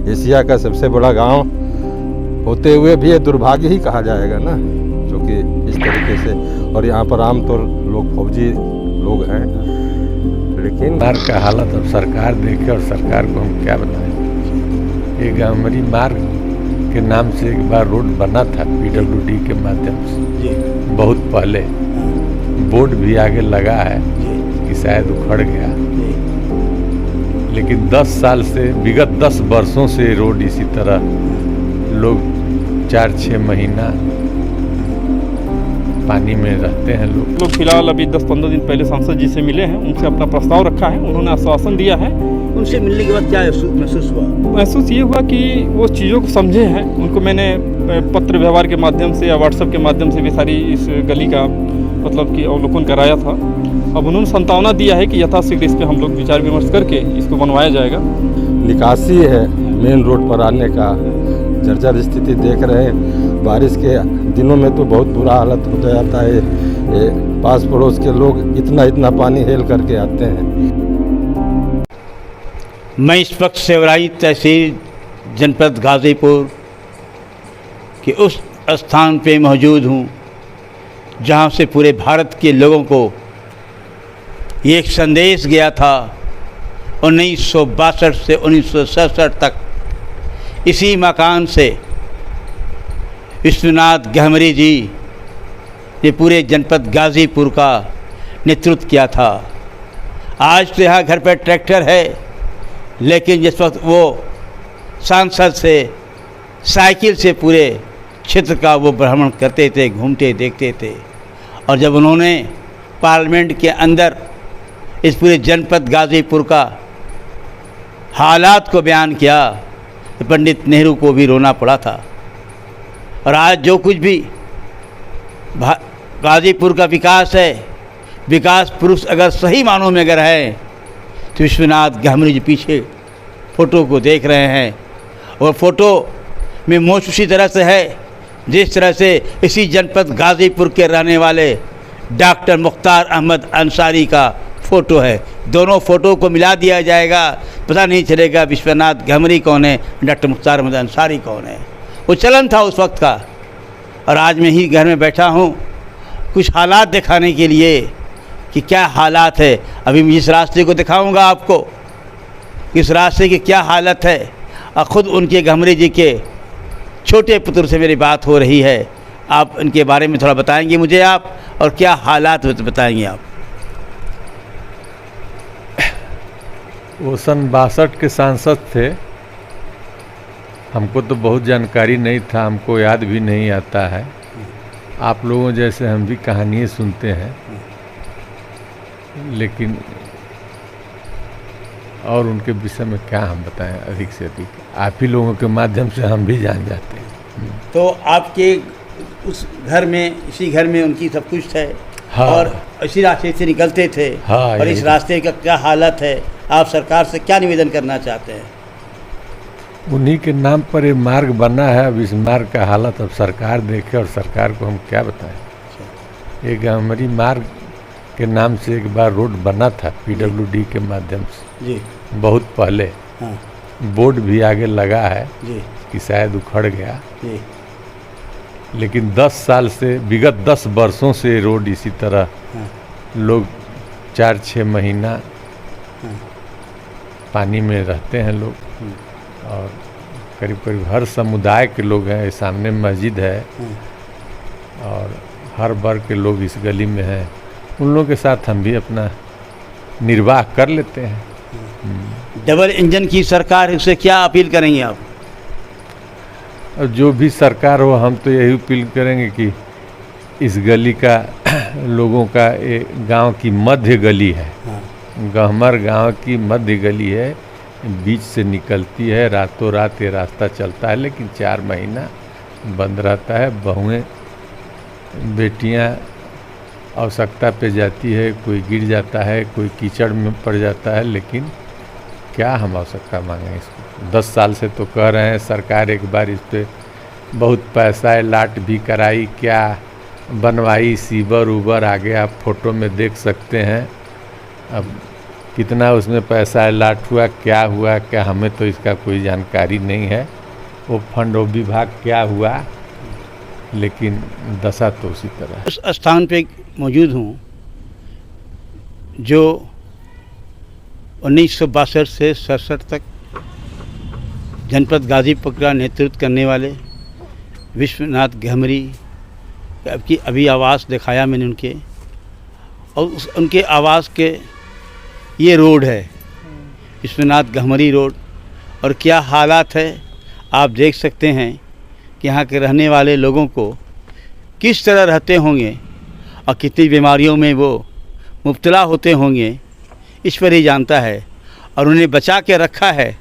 Asia का सबसे बड़ा गांव होते हुए भी ये दुर्भाग्य ही कहा जाएगा ना, जो कि इस तरीके से। और यहाँ पर आमतौर लोग फौजी लोग हैं, लेकिन मार्ग का हालत अब सरकार देखे और सरकार को हम क्या बताएं। ये गामरी मार्ग के नाम से एक बार रोड बना था PWD के माध्यम से, बहुत पहले बोर्ड भी आगे लगा है कि शायद उखड़ गया, लेकिन 10 साल से, विगत 10 वर्षों से रोड इसी तरह लोग 4-6 महीना पानी में रहते हैं लोग। फिलहाल अभी 10-15 दिन पहले सांसद जी से मिले हैं, उनसे अपना प्रस्ताव रखा है, उन्होंने आश्वासन दिया है। उनसे मिलने के बाद क्या महसूस हुआ? महसूस ये हुआ कि वो चीज़ों को समझे हैं। उनको मैंने पत्र व्यवहार के माध्यम से या व्हाट्सएप के माध्यम से भी सारी इस गली का मतलब कि अवलोकन कराया था। अब उन्होंने संतावना दिया है कि यथाशीघ्र इस पर हम लोग विचार विमर्श करके इसको बनवाया जाएगा। निकासी है मेन रोड पर आने का, जर्जर स्थिति देख रहे हैं। बारिश के दिनों में तो बहुत बुरा हालत हो जाता है। पास पड़ोस के लोग इतना पानी हेल करके आते हैं। मैं इस वक्त सेवराई तहसील जनपद गाज़ीपुर के उस स्थान पे मौजूद हूँ जहाँ से पूरे भारत के लोगों को ये एक संदेश गया था 1962 से 1967 तक। इसी मकान से विश्वनाथ गहमरी जी ने पूरे जनपद गाज़ीपुर का नेतृत्व किया था। आज तो यहाँ घर पर ट्रैक्टर है, लेकिन जिस वक्त वो सांसद से साइकिल से पूरे क्षेत्र का वो भ्रमण करते थे, घूमते देखते थे। और जब उन्होंने पार्लियामेंट के अंदर इस पूरे जनपद गाज़ीपुर का हालात को बयान किया तो पंडित नेहरू को भी रोना पड़ा था। और आज जो कुछ भी गाज़ीपुर का विकास है, विकास पुरुष अगर सही मानों में अगर है तो विश्वनाथ गहमरी जी पीछे फ़ोटो को देख रहे हैं। और फ़ोटो में मोश उसी तरह से है जिस तरह से इसी जनपद गाज़ीपुर के रहने वाले डॉक्टर मुख्तार अहमद अंसारी का फ़ोटो है। दोनों फ़ोटो को मिला दिया जाएगा, पता नहीं चलेगा विश्वनाथ गहमरी कौन है, डॉक्टर मुख्तार अहमद अंसारी कौन है। वो चलन था उस वक्त का। और आज मैं ही घर में बैठा हूँ कुछ हालात दिखाने के लिए कि क्या हालात है। अभी मैं इस रास्ते को दिखाऊंगा आपको, इस रास्ते की क्या हालत है। और ख़ुद उनके गहमरी जी के छोटे पुत्र से मेरी बात हो रही है। आप इनके बारे में थोड़ा बताएंगे मुझे आप, और क्या हालात बताएंगे आप? वो सन 62 के सांसद थे। हमको तो बहुत जानकारी नहीं था, हमको याद भी नहीं आता है। आप लोगों जैसे हम भी कहानियाँ सुनते हैं, लेकिन और उनके विषय में क्या हम बताएं अधिक से अधिक। आप ही लोगों के माध्यम से हम भी जान जाते हैं। तो आपके उस घर में, इसी घर में उनकी सब कुछ है। हाँ। और इसी रास्ते से निकलते थे। हाँ, और इस रास्ते का क्या हालत है, आप सरकार से क्या निवेदन करना चाहते हैं? उन्हीं के नाम पर ये मार्ग बना है। अब इस मार्ग का हालत अब सरकार देखे और सरकार को हम क्या बताएं। ये गहमरी मार्ग के नाम से एक बार रोड बना था PWD के माध्यम से जी, बहुत पहले। हाँ बोर्ड भी आगे लगा है जी, कि शायद उखड़ गया, जी, लेकिन 10 साल से, विगत 10 वर्षों से रोड इसी तरह हाँ, लोग 4-6 महीना हाँ, पानी में रहते हैं लोग। और करीब करीब हर समुदाय के लोग हैं। सामने मस्जिद है और हर वर्ग के लोग इस गली में हैं। उन लोगों के साथ हम भी अपना निर्वाह कर लेते हैं। डबल इंजन की सरकार है, उससे क्या अपील करेंगे आप? और जो भी सरकार हो, हम तो यही अपील करेंगे कि इस गली का लोगों का, ये गांव की मध्य गली है, गहमर गांव की मध्य गली है, बीच से निकलती है। रातों रात ये रास्ता चलता है, लेकिन 4 महीना बंद रहता है। बहुएं बेटियां आवश्यकता पे जाती है, कोई गिर जाता है, कोई कीचड़ में पड़ जाता है, लेकिन क्या हम आवश्यकता मांगें इसको। 10 साल से तो कह रहे हैं। सरकार एक बार इस पर बहुत पैसा लाट भी कराई, क्या बनवाई, सीवर उबर आगे आप फोटो में देख सकते हैं। अब कितना उसमें पैसा लाट हुआ, क्या हमें तो इसका कोई जानकारी नहीं है। वो फंड वो विभाग क्या हुआ, लेकिन दशा तो उसी तरह है। उस स्थान पे मौजूद हूँ जो 1962 से 67 तक जनपद गाजीपुर का नेतृत्व करने वाले विश्वनाथ घमरी की अभी आवास दिखाया मैंने उनके, और उनके आवास के ये रोड है विश्वनाथ घमरी रोड, और क्या हालात है आप देख सकते हैं कि यहाँ के रहने वाले लोगों को किस तरह रहते होंगे और कितनी बीमारियों में वो मुब्तला होते होंगे, ईश्वर ही जानता है। और उन्हें बचा के रखा है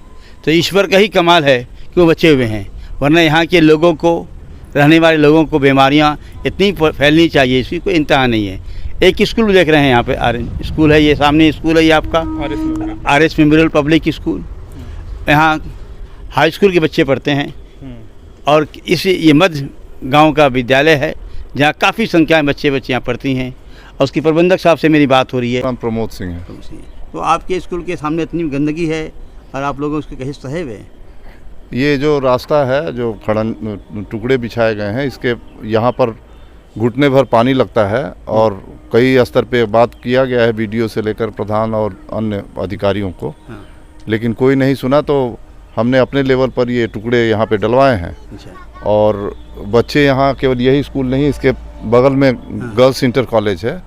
तो ईश्वर का ही कमाल है कि वो बचे हुए हैं, वरना यहाँ के लोगों को, रहने वाले लोगों को बीमारियाँ इतनी फैलनी चाहिए, इसकी कोई इंतहा नहीं है। एक स्कूल देख रहे हैं यहाँ पे, स्कूल है ये, सामने स्कूल है ये आपका RS मेमोरियल पब्लिक स्कूल। यहाँ हाई स्कूल के बच्चे पढ़ते हैं, और ये मध्य गांव का विद्यालय है जहाँ काफ़ी संख्या में बच्चियाँ पढ़ती हैं, और उसकी प्रबंधक साहब से मेरी बात हो रही है। नाम प्रमोद सिंह है। तो आपके स्कूल के सामने इतनी गंदगी है और आप लोगों उसके कहीं सहे हुए हैं। ये जो रास्ता है, जो खड़न टुकड़े बिछाए गए हैं, इसके यहाँ पर घुटने भर पानी लगता है, और कई स्तर पे बात किया गया है बीडीओ से लेकर प्रधान और अन्य अधिकारियों को, लेकिन कोई नहीं सुना। तो हमने अपने लेवल पर ये टुकड़े यहाँ पे डलवाए हैं। और बच्चे यहाँ केवल यही स्कूल नहीं, इसके बगल में गर्ल्स इंटर कॉलेज है,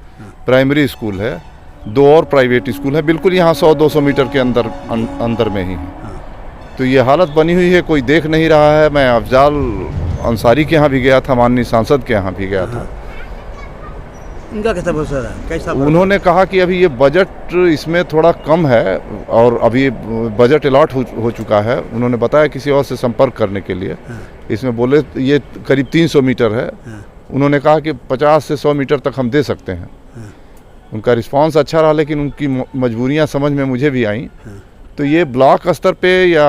प्राइमरी स्कूल है, 2 और प्राइवेट स्कूल है, बिल्कुल यहाँ 100-200 मीटर के अंदर में ही है। तो ये हालत बनी हुई है, कोई देख नहीं रहा है। मैं अफजाल अंसारी के यहाँ भी गया था, माननीय सांसद के यहाँ भी गया था। उनका कैसा भरोसा रहा, कैसा? उन्होंने कहा कि अभी ये बजट इसमें थोड़ा कम है, और अभी बजट अलॉट हो चुका है। उन्होंने बताया किसी और से संपर्क करने के लिए। इसमें बोले ये करीब 300 मीटर है। उन्होंने कहा कि 50 से 100 मीटर तक हम दे सकते हैं। उनका रिस्पांस अच्छा रहा, लेकिन उनकी मजबूरियां समझ में मुझे भी आई। तो ये ब्लॉक स्तर पे या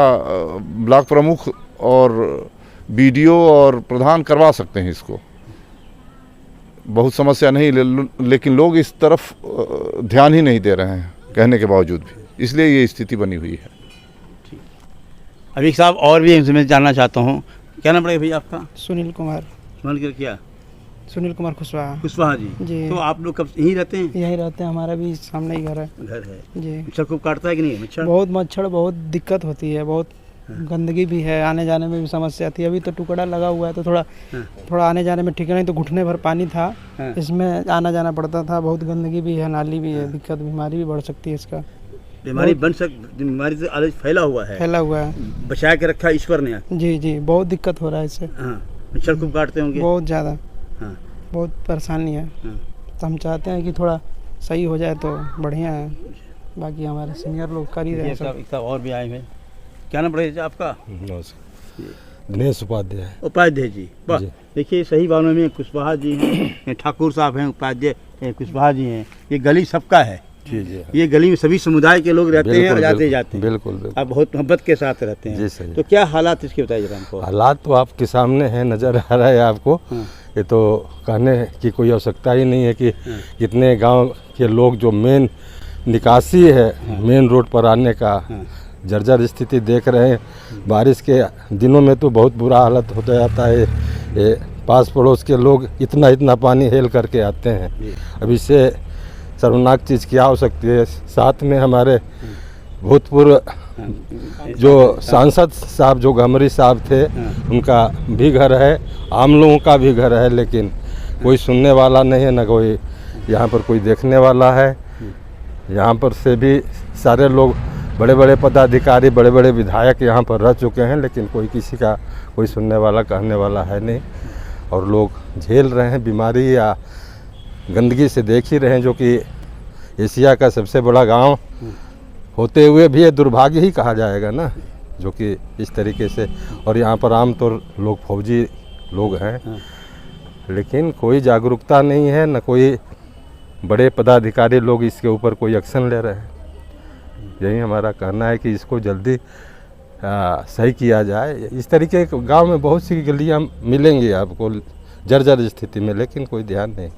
ब्लॉक प्रमुख और बीडीओ और प्रधान करवा सकते हैं इसको, बहुत समस्या नहीं, लेकिन लोग इस तरफ ध्यान ही नहीं दे रहे हैं कहने के बावजूद भी, इसलिए ये स्थिति बनी हुई है। अभी साहब और भी मैं जानना चाहता हूँ, क्या नाम पड़ेगा भैया आपका? सुनील कुमार। क्या? सुनील कुमार कुशवाहा जी। जी। तो आप लोग कब यहीं रहते हैं? यहीं रहते हैं, हमारा भी सामने ही घर है। जी। मच्छर खूब काटता है कि नहीं? मच्छर बहुत दिक्कत होती है, बहुत गंदगी भी है, आने जाने में भी समस्या थी। अभी तो टुकड़ा लगा हुआ है तो थोड़ा आने जाने में ठीक है, नहीं तो घुटने भर पानी था, इसमें आना जाना पड़ता था। बहुत गंदगी भी है, नाली भी है, दिक्कत, बीमारी भी बढ़ सकती है। इसका बीमारी से आलस फैला हुआ है, बचा के रखा ईश्वर ने। जी, बहुत दिक्कत हो रहा है इससे। मच्छर खूब काटते होंगे? बहुत ज़्यादा, बहुत परेशानी है। तो हम चाहते हैं कि थोड़ा सही हो जाए तो बढ़िया है। बाकी हमारे सीनियर लोग कर ही रहे हैं। और भी आए हैं। क्या नाम पड़ेगा आपका? दिनेश उपाध्याय जी। देखिए, सही मानों में कुशवाहा जी हैं, ठाकुर साहब हैं, उपाध्याय कुशवाहा जी हैं। ये गली सबका है। जी। ये गली में सभी समुदाय के लोग रहते हैं और जाते जाते हैं। बिल्कुल। आप बहुत मोहब्बत के साथ रहते हैं। जी सही। तो क्या हालात इसके बताइए जरा हमको। हालात तो आपके सामने हैं, नज़र आ रहा है आपको। ये तो कहने की कोई आवश्यकता ही नहीं है कि कितने गांव के लोग जो मेन निकासी है, मेन रोड पर आने का जर्जर स्थिति देख रहे हैं। बारिश के दिनों में तो बहुत बुरा हालत हो जाता है। ये पास पड़ोस के लोग इतना पानी हेल करके आते हैं। अब इससे शर्मनाक चीज़ क्या हो सकती है। साथ में हमारे भूतपूर्व जो सांसद साहब जो घमरी साहब थे, उनका भी घर है, आम लोगों का भी घर है, लेकिन कोई सुनने वाला नहीं है, ना कोई यहाँ पर कोई देखने वाला है। यहाँ पर से भी सारे लोग, बड़े बड़े पदाधिकारी, बड़े बड़े विधायक यहाँ पर रह चुके हैं, लेकिन कोई किसी का कोई सुनने वाला, कहने वाला है नहीं। और लोग झेल रहे हैं बीमारी या गंदगी से, देख ही रहे हैं, जो कि एशिया का सबसे बड़ा गांव होते हुए भी ये दुर्भाग्य ही कहा जाएगा ना, जो कि इस तरीके से। और यहाँ पर आमतौर लोग फौजी लोग हैं, लेकिन कोई जागरूकता नहीं है, न कोई बड़े पदाधिकारी लोग इसके ऊपर कोई एक्शन ले रहे हैं। यही हमारा कहना है कि इसको जल्दी सही किया जाए। इस तरीके के गांव में बहुत सी गलियां मिलेंगी आपको जर्जर स्थिति में, लेकिन कोई ध्यान नहीं।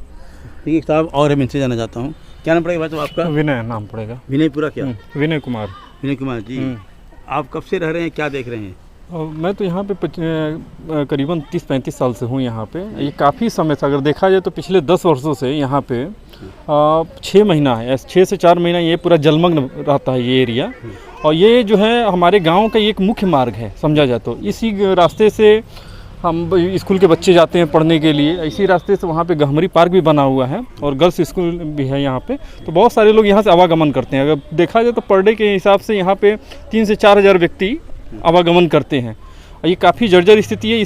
ठीक है साहब, और मैं इनसे जानना चाहता हूँ क्या नाम पड़ेगा भाई तो आपका? विनय नाम पड़ेगा। विनय पूरा क्या? विनय कुमार। विनय कुमार जी, आप कब से रह रहे हैं, क्या देख रहे हैं? और मैं तो यहाँ पे करीबन 30-35 साल से हूँ यहाँ पे। ये काफ़ी समय से अगर देखा जाए तो पिछले 10 वर्षों से यहाँ पे 6 महीना है, 6 से 4 महीना ये पूरा जलमग्न रहता है ये एरिया। और ये जो है हमारे गांव का एक मुख्य मार्ग है समझा जाए तो। इसी रास्ते से हम स्कूल के बच्चे जाते हैं पढ़ने के लिए। इसी रास्ते से वहाँ पे गहमरी पार्क भी बना हुआ है और गर्ल्स स्कूल भी है यहाँ पे। तो बहुत सारे लोग यहाँ से आवागमन करते हैं। अगर देखा जाए तो पर डे के हिसाब से यहाँ पे 3 से 4 हज़ार व्यक्ति आवागमन करते हैं। ये काफ़ी जर्जर स्थिति है।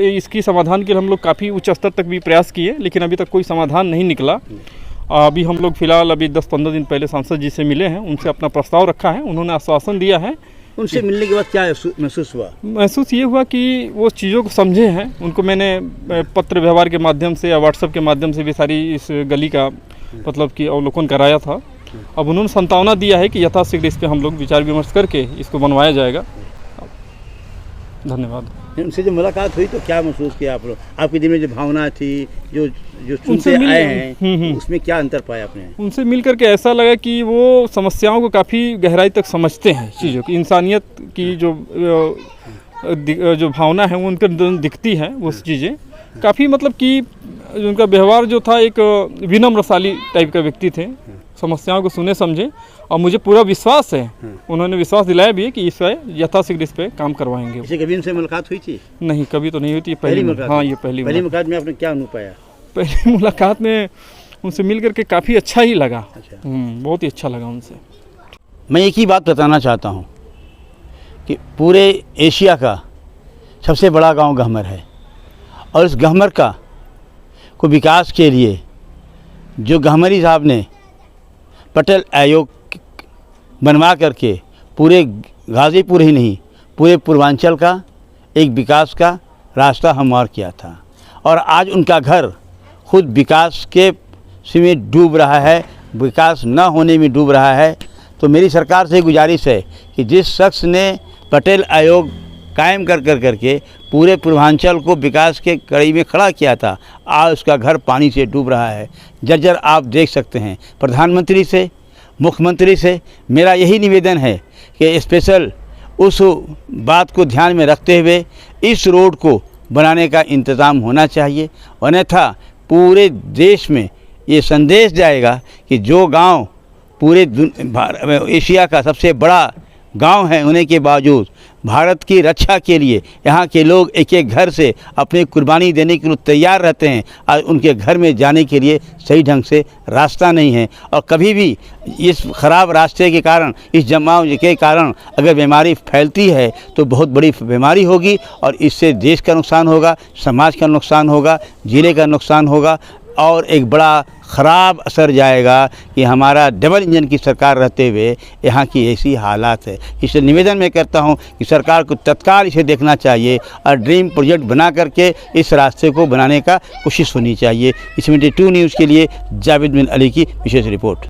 इसकी समाधान के लिए हम लोग काफ़ी उच्च स्तर तक भी प्रयास किए, लेकिन अभी तक कोई समाधान नहीं निकला। अभी हम लोग फ़िलहाल अभी 10-15 दिन पहले सांसद जी से मिले हैं, उनसे अपना प्रस्ताव रखा है। उन्होंने आश्वासन दिया है। उनसे मिलने के बाद क्या महसूस हुआ? महसूस ये हुआ कि वो चीज़ों को समझे हैं। उनको मैंने पत्र व्यवहार के माध्यम से या व्हाट्सएप के माध्यम से भी सारी इस गली का मतलब कि अवलोकन कराया था। अब उन्होंने सांत्वना दिया है कि यथाशीघ्र इस पर हम लोग विचार विमर्श करके इसको बनवाया जाएगा। धन्यवाद। उनसे जो मुलाकात हुई तो क्या महसूस किया आप लोग? आपके दिल में जो भावना थी, जो सुनते आए हैं, उसमें क्या अंतर पाया आपने? उनसे मिल करके ऐसा लगा कि वो समस्याओं को काफ़ी गहराई तक समझते हैं, चीज़ों की इंसानियत की जो भावना है वो उनके अंदर दिखती है। वो चीज़ें काफ़ी मतलब कि उनका व्यवहार जो था एक विनम्रशाली टाइप का व्यक्ति थे। समस्याओं को सुने समझे और मुझे पूरा विश्वास है, उन्होंने विश्वास दिलाया भी है कि इस पर यथाशीघ्र इस पर काम करवाएंगे। इससे कभी उनसे मुलाकात हुई थी? नहीं, कभी तो नहीं हुई थी। पहली मुलाकात? हाँ, ये पहली मुलाकात में आपने क्या अनुभव पाया? पहली मुलाकात में उनसे मिल करके काफ़ी अच्छा ही लगा। अच्छा। बहुत ही अच्छा लगा उनसे। मैं एक ही बात बताना चाहता हूँ कि पूरे एशिया का सबसे बड़ा गांव गहमर है और इस गहमर का को विकास के लिए जो गहमरी साहब ने पटेल आयोग बनवा करके पूरे गाज़ीपुर ही नहीं पूरे पूर्वांचल का एक विकास का रास्ता हमवार किया था। और आज उनका घर खुद विकास के में डूब रहा है, विकास न होने में डूब रहा है। तो मेरी सरकार से गुजारिश है कि जिस शख्स ने पटेल आयोग कायम करके पूरे पूर्वांचल को विकास के कड़ी में खड़ा किया था, आज उसका घर पानी से डूब रहा है, जर्जर आप देख सकते हैं। प्रधानमंत्री से, मुख्यमंत्री से मेरा यही निवेदन है कि स्पेशल उस बात को ध्यान में रखते हुए इस रोड को बनाने का इंतज़ाम होना चाहिए। अन्यथा पूरे देश में ये संदेश जाएगा कि जो गांव पूरे एशिया का सबसे बड़ा गांव है होने के बावजूद भारत की रक्षा के लिए यहाँ के लोग एक एक घर से अपनी कुर्बानी देने के लिए तैयार रहते हैं। आज उनके घर में जाने के लिए सही ढंग से रास्ता नहीं है और कभी भी इस ख़राब रास्ते के कारण, इस जमाव के कारण अगर बीमारी फैलती है तो बहुत बड़ी बीमारी होगी और इससे देश का नुकसान होगा, समाज का नुकसान होगा, ज़िले का नुकसान होगा और एक बड़ा ख़राब असर जाएगा कि हमारा डबल इंजन की सरकार रहते हुए यहाँ की ऐसी हालात है। इसलिए निवेदन मैं करता हूँ कि सरकार को तत्काल इसे देखना चाहिए और ड्रीम प्रोजेक्ट बना करके इस रास्ते को बनाने का कोशिश होनी चाहिए। इस 22 न्यूज़ के लिए जावेद बिन अली की विशेष रिपोर्ट।